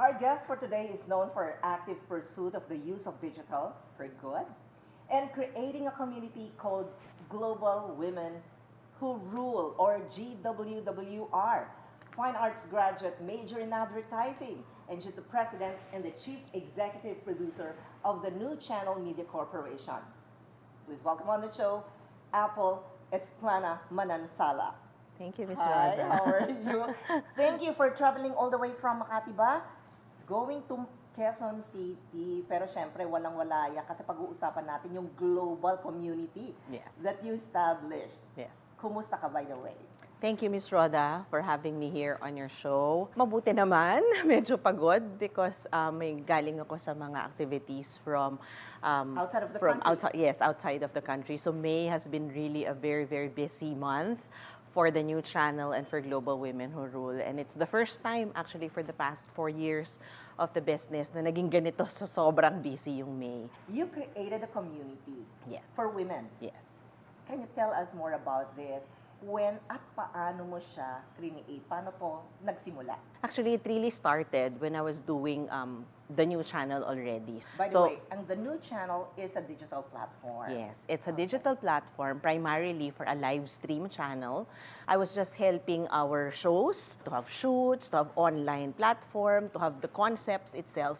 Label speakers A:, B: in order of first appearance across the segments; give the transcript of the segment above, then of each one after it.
A: Our guest for today is known for her active pursuit of the use of digital for good and creating a community called Global Women Who Rule, or GWWR. Fine arts graduate, major in advertising, and she's the president and the chief executive producer of the New Channel Media Corporation. Please welcome on the show, Apple Esplana Manansala.
B: Thank you, Ms.
A: Hi,
B: Rhoda.
A: how are you? Thank you for traveling all the way from Makati ba? Going to Quezon City. Pero syempre, walang-wala yan kasi pag-uusapan natin yung global community
B: Yes.
A: that you established.
B: Yes.
A: Kumusta ka, by the way?
B: Thank you, Ms. Rhoda, for having me here on your show. Mabuti naman, medyo pagod because may galing ako sa mga activities from
A: Outside of the
B: from
A: country?
B: outside of the country. So May has been really a very, very busy month for the new channel and for Global Women Who Rule. And it's the first time actually for the past 4 years of the business na naging ganito sa sobrang busy yung May.
A: You created a community
B: Yes.
A: for women.
B: Yes.
A: Can you tell us more about this? When at paano mo siya create? Paano to nagsimula?
B: Actually, it really started when I was doing the new channel already.
A: By the way, the new channel is a digital platform.
B: Yes, it's a
A: Okay.
B: digital platform primarily for a live stream channel. I was just helping our shows to have shoots, to have online platform, to have the concepts itself.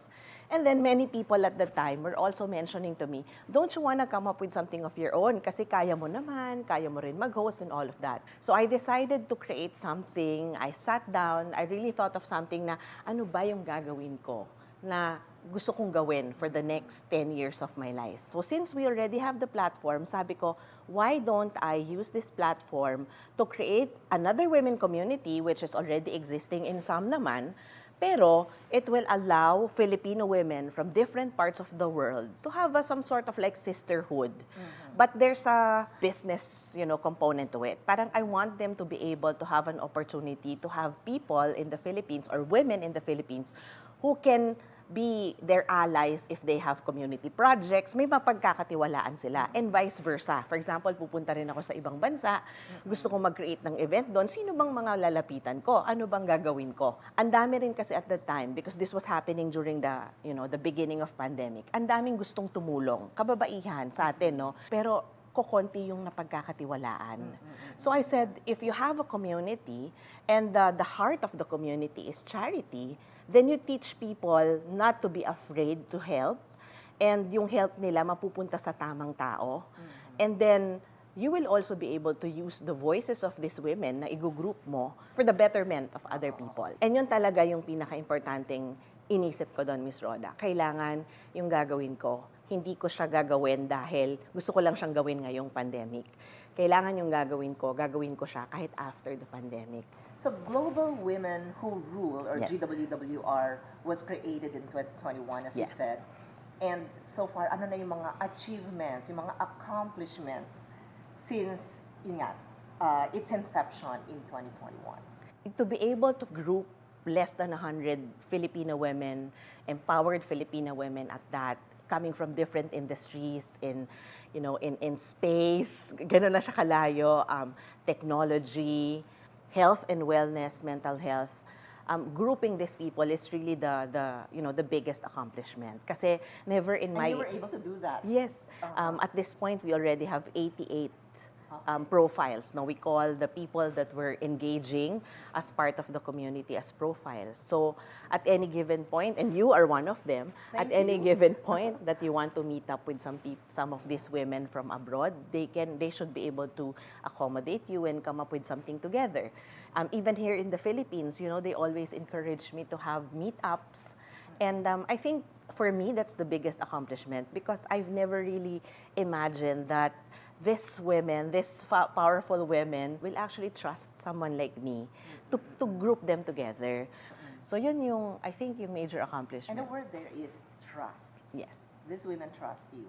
B: And then many people at the time were also mentioning to me, don't you want to come up with something of your own? Kasi kaya mo naman, kaya mo rin mag-host and all of that. So I decided to create something. I sat down, I really thought of something na ano ba yung gagawin ko na gusto kong gawin for the next 10 years of my life. So since we already have the platform, sabi ko, why don't I use this platform to create another women community which is already existing in some naman, pero it will allow Filipino women from different parts of the world to have some sort of like sisterhood. But there's a business, component to it. Parang I want them to be able to have an opportunity to have people in the Philippines or women in the Philippines who can be their allies if they have community projects, may mapagkakatiwalaan sila, and vice versa. For example, pupunta rin ako sa ibang bansa, gusto kong mag-create ng event doon, sino bang mga lalapitan ko? Ano bang gagawin ko? Ang dami rin kasi at that time, because this was happening during the beginning of pandemic, ang daming gustong tumulong, kababaihan sa atin, no? Pero kokonti yung napagkakatiwalaan. So I said, if you have a community, and the heart of the community is charity, then you teach people not to be afraid to help, and yung help nila mapupunta sa tamang tao. And then, you will also be able to use the voices of these women na i-group mo for the betterment of other people. And yun talaga yung pinaka-importanting inisip ko doon, Miss Rhoda. Kailangan yung gagawin ko, hindi ko siya gagawin dahil gusto ko lang siyang gawin ngayong pandemic. Kailangan yung gagawin ko siya kahit after the pandemic.
A: So Global Women Who Rule, or
B: Yes.
A: GWWR, was created in 2021, as you
B: Yes.
A: said. And so far, ano na yung mga achievements, yung mga accomplishments since its inception in 2021?
B: To be able to group less than 100 Filipino women, empowered Filipino women at that, coming from different industries in space, gano'n na siya kalayo, technology, health and wellness, mental health. Grouping these people is really the biggest accomplishment. Kasi never in
A: And
B: my...
A: you were able to do that?
B: Yes. At this point, we already have 88 profiles. Now, we call the people that were engaging as part of the community as profiles. So, at any given point, and you are one of them,
A: Thank
B: at any
A: you.
B: given point that you want to meet up with some of these women from abroad, they should be able to accommodate you and come up with something together. Even here in the Philippines, they always encourage me to have meetups. And I think for me, that's the biggest accomplishment because I've never really imagined that these women, these powerful women, will actually trust someone like me to group them together. So yun I think yung major accomplishment.
A: And the word there is trust.
B: Yes.
A: These women trust you.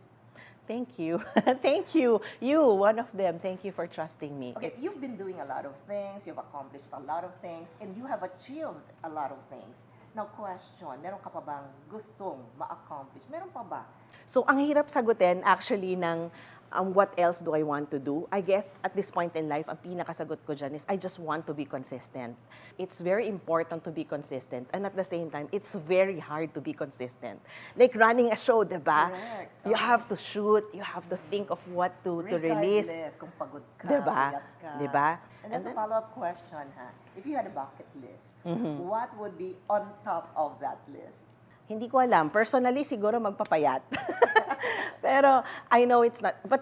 B: Thank you. Thank you. You, one of them, thank you for trusting me.
A: Okay, you've been doing a lot of things, you've accomplished a lot of things, and you have achieved a lot of things. Now question, meron ka pa bang gustong ma-accomplish? Meron pa ba?
B: So, ang hirap sagutin actually ng what else do I want to do? I guess at this point in life, ang pinakasagot ko dyan is I just want to be consistent. It's very important to be consistent, and at the same time, it's very hard to be consistent. Like running a show, di ba?
A: Correct.
B: You have to shoot, you have to think of what to release.
A: Regardless kung pagod ka,
B: Diba?
A: payat ka.
B: Diba?
A: And as a follow-up question, if you had a bucket list,
B: Mm-hmm.
A: what would be on top of that list?
B: Hindi ko alam. Personally, siguro magpapayat. Pero I know it's not. But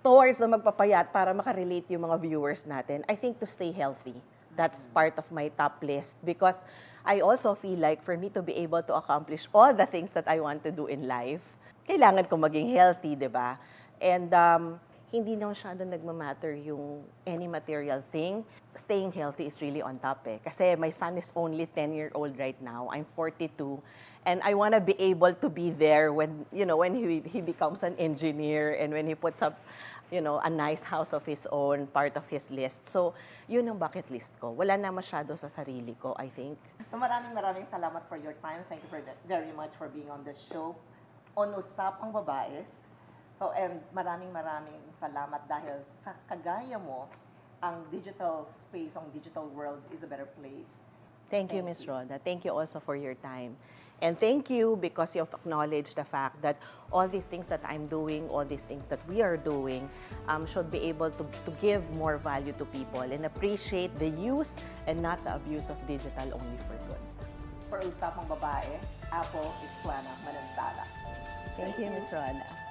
B: towards the magpapayat, para makarelate yung mga viewers natin, I think to stay healthy. That's part of my top list. Because I also feel like for me to be able to accomplish all the things that I want to do in life, kailangan ko maging healthy, di ba? And hindi na masyado nagmamatter yung any material thing. Staying healthy is really on top eh. Kasi my son is only 10-year-old right now. I'm 42. And I want to be able to be there when, when he becomes an engineer and when he puts up, a nice house of his own, part of his list. So, yun ang bucket list ko. Wala na masyado sa sarili ko, I think.
A: So maraming salamat for your time. Thank you very much for being on the show on Usapang Babae. So, and maraming salamat dahil sa kagaya mo, ang digital space, ang digital world is a better place.
B: Thank you, Ms. Rhoda. Thank you also for your time. And thank you because you have acknowledged the fact that all these things that I'm doing, all these things that we are doing, should be able to give more value to people and appreciate the use and not the abuse of digital only for good.
A: For Usapang Babae, Apple Ixuana Manansala.
B: Thank you, Ms. Rhoda.